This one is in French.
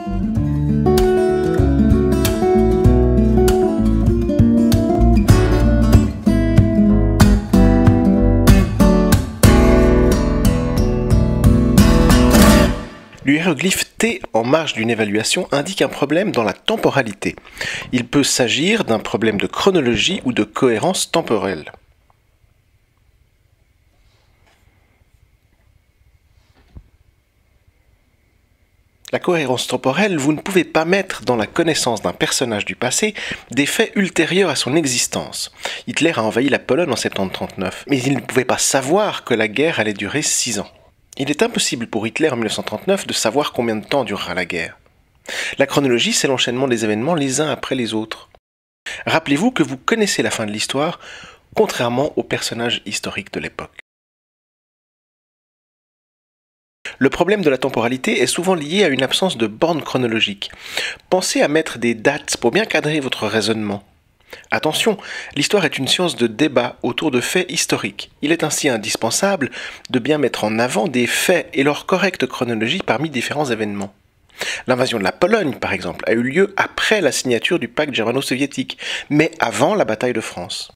Le hiéroglyphe T en marge d'une évaluation indique un problème dans la temporalité. Il peut s'agir d'un problème de chronologie ou de cohérence temporelle. La cohérence temporelle, vous ne pouvez pas mettre dans la connaissance d'un personnage du passé des faits ultérieurs à son existence. Hitler a envahi la Pologne en 1939, mais il ne pouvait pas savoir que la guerre allait durer 6 ans. Il est impossible pour Hitler en 1939 de savoir combien de temps durera la guerre. La chronologie, c'est l'enchaînement des événements les uns après les autres. Rappelez-vous que vous connaissez la fin de l'histoire, contrairement aux personnages historiques de l'époque. Le problème de la temporalité est souvent lié à une absence de borne chronologique. Pensez à mettre des dates pour bien cadrer votre raisonnement. Attention, l'histoire est une science de débat autour de faits historiques. Il est ainsi indispensable de bien mettre en avant des faits et leur correcte chronologie parmi différents événements. L'invasion de la Pologne, par exemple, a eu lieu après la signature du pacte germano-soviétique, mais avant la bataille de France.